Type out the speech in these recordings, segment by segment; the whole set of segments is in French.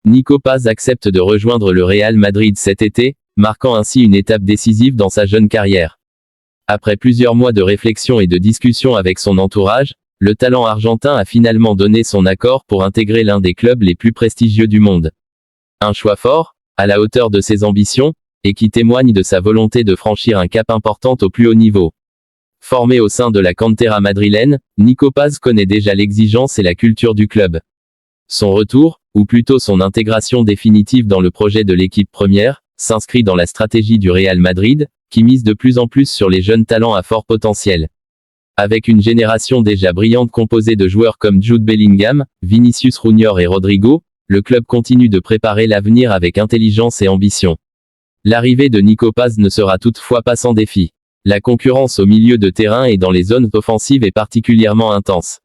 Nico Paz accepte de rejoindre le Real Madrid cet été, marquant ainsi une étape décisive dans sa jeune carrière. Après plusieurs mois de réflexion et de discussion avec son entourage, le talent argentin a finalement donné son accord pour intégrer l'un des clubs les plus prestigieux du monde. Un choix fort, à la hauteur de ses ambitions, et qui témoigne de sa volonté de franchir un cap important au plus haut niveau. Formé au sein de la cantera madrilène, Nico Paz connaît déjà l'exigence et la culture du club. Son retour, ou plutôt son intégration définitive dans le projet de l'équipe première, s'inscrit dans la stratégie du Real Madrid, qui mise de plus en plus sur les jeunes talents à fort potentiel. Avec une génération déjà brillante composée de joueurs comme Jude Bellingham, Vinicius Junior et Rodrigo, le club continue de préparer l'avenir avec intelligence et ambition. L'arrivée de Nico Paz ne sera toutefois pas sans défi. La concurrence au milieu de terrain et dans les zones offensives est particulièrement intense.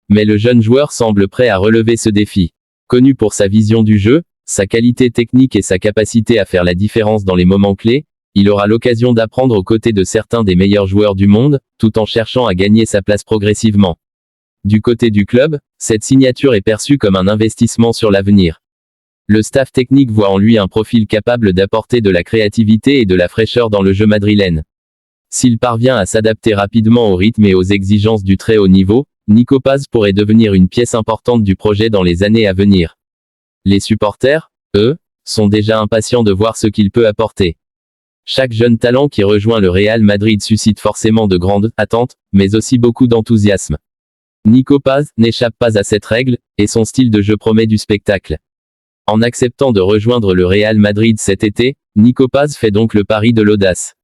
Mais le jeune joueur semble prêt à relever ce défi. Connu pour sa vision du jeu, sa qualité technique et sa capacité à faire la différence dans les moments clés, il aura l'occasion d'apprendre aux côtés de certains des meilleurs joueurs du monde, tout en cherchant à gagner sa place progressivement. Du côté du club, cette signature est perçue comme un investissement sur l'avenir. Le staff technique voit en lui un profil capable d'apporter de la créativité et de la fraîcheur dans le jeu madrilène. S'il parvient à s'adapter rapidement au rythme et aux exigences du très haut niveau, Nico Paz pourrait devenir une pièce importante du projet dans les années à venir. Les supporters, eux, sont déjà impatients de voir ce qu'il peut apporter. Chaque jeune talent qui rejoint le Real Madrid suscite forcément de grandes attentes, mais aussi beaucoup d'enthousiasme. Nico Paz n'échappe pas à cette règle, et son style de jeu promet du spectacle. En acceptant de rejoindre le Real Madrid cet été, Nico Paz fait donc le pari de l'audace.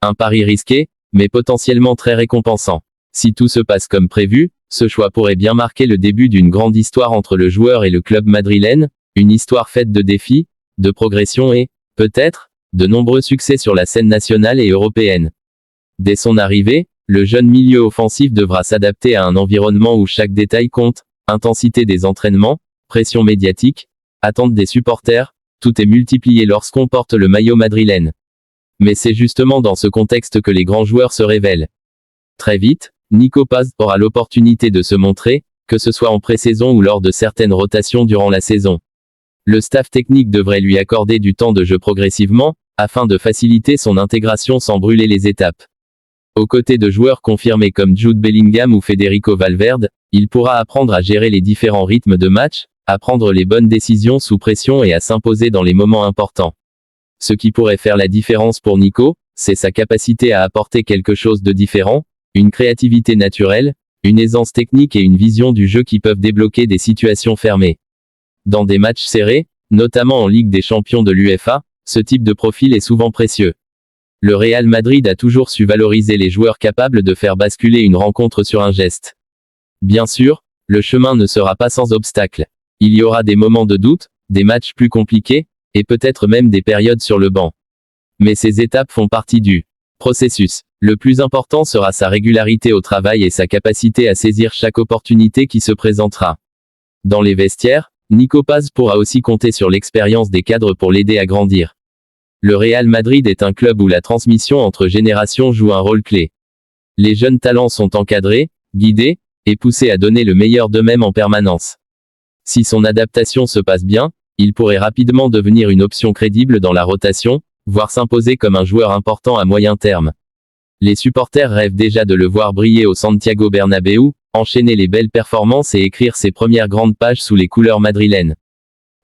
Un pari risqué, mais potentiellement très récompensant. Si tout se passe comme prévu, ce choix pourrait bien marquer le début d'une grande histoire entre le joueur et le club madrilène, une histoire faite de défis, de progression et, peut-être, de nombreux succès sur la scène nationale et européenne. Dès son arrivée, le jeune milieu offensif devra s'adapter à un environnement où chaque détail compte, intensité des entraînements, pression médiatique, attente des supporters, tout est multiplié lorsqu'on porte le maillot madrilène. Mais c'est justement dans ce contexte que les grands joueurs se révèlent. Très vite, Nico Paz aura l'opportunité de se montrer, que ce soit en pré-saison ou lors de certaines rotations durant la saison. Le staff technique devrait lui accorder du temps de jeu progressivement, afin de faciliter son intégration sans brûler les étapes. Aux côtés de joueurs confirmés comme Jude Bellingham ou Federico Valverde, il pourra apprendre à gérer les différents rythmes de match, à prendre les bonnes décisions sous pression et à s'imposer dans les moments importants. Ce qui pourrait faire la différence pour Nico, c'est sa capacité à apporter quelque chose de différent, une créativité naturelle, une aisance technique et une vision du jeu qui peuvent débloquer des situations fermées. Dans des matchs serrés, notamment en Ligue des Champions de l'UEFA, ce type de profil est souvent précieux. Le Real Madrid a toujours su valoriser les joueurs capables de faire basculer une rencontre sur un geste. Bien sûr, le chemin ne sera pas sans obstacles. Il y aura des moments de doute, des matchs plus compliqués, et peut-être même des périodes sur le banc. Mais ces étapes font partie du processus. Le plus important sera sa régularité au travail et sa capacité à saisir chaque opportunité qui se présentera. Dans les vestiaires, Nico Paz pourra aussi compter sur l'expérience des cadres pour l'aider à grandir. Le Real Madrid est un club où la transmission entre générations joue un rôle clé. Les jeunes talents sont encadrés, guidés, et poussés à donner le meilleur d'eux-mêmes en permanence. Si son adaptation se passe bien, il pourrait rapidement devenir une option crédible dans la rotation, voire s'imposer comme un joueur important à moyen terme. Les supporters rêvent déjà de le voir briller au Santiago Bernabéu, enchaîner les belles performances et écrire ses premières grandes pages sous les couleurs madrilènes.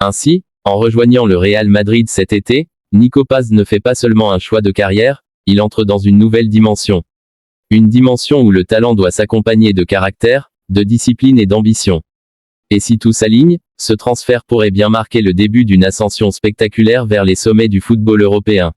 Ainsi, en rejoignant le Real Madrid cet été, Nico Paz ne fait pas seulement un choix de carrière, il entre dans une nouvelle dimension. Une dimension où le talent doit s'accompagner de caractère, de discipline et d'ambition. Et si tout s'aligne, ce transfert pourrait bien marquer le début d'une ascension spectaculaire vers les sommets du football européen.